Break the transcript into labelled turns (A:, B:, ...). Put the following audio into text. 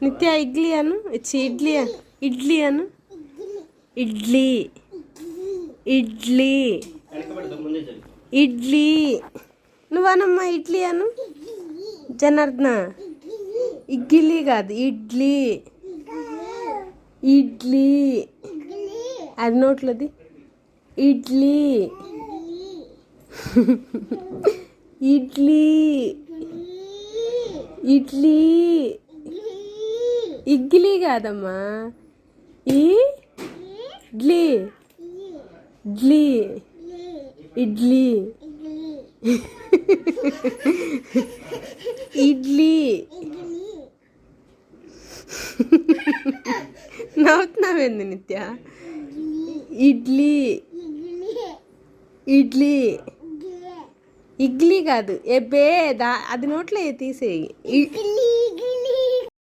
A: నిత్య ఇడ్లీ అను ఇడ్లీ ఇడ్లీ అను ఇడ్లీ ఇడ్లీ ఇడ్లీ నువ్వనమ్మా ఇడ్లీ అను జనార్దన ఇడ్లీ కాదు ఇడ్లీ ఇడ్లీ అది నోట్లది ఇడ్లీ ఇడ్లీ ఇడ్లీ ఇడ్లీ కాదమ్మా ఇడ్లీ ఇడ్లీ ఇడ్లీ ఇడ్లీ నవ్వుతున్నావేంది నిత్య ఇడ్లీ ఇడ్లీ ఇడ్లీ కాదు ఏ బే అది నోట్లో తీసేయి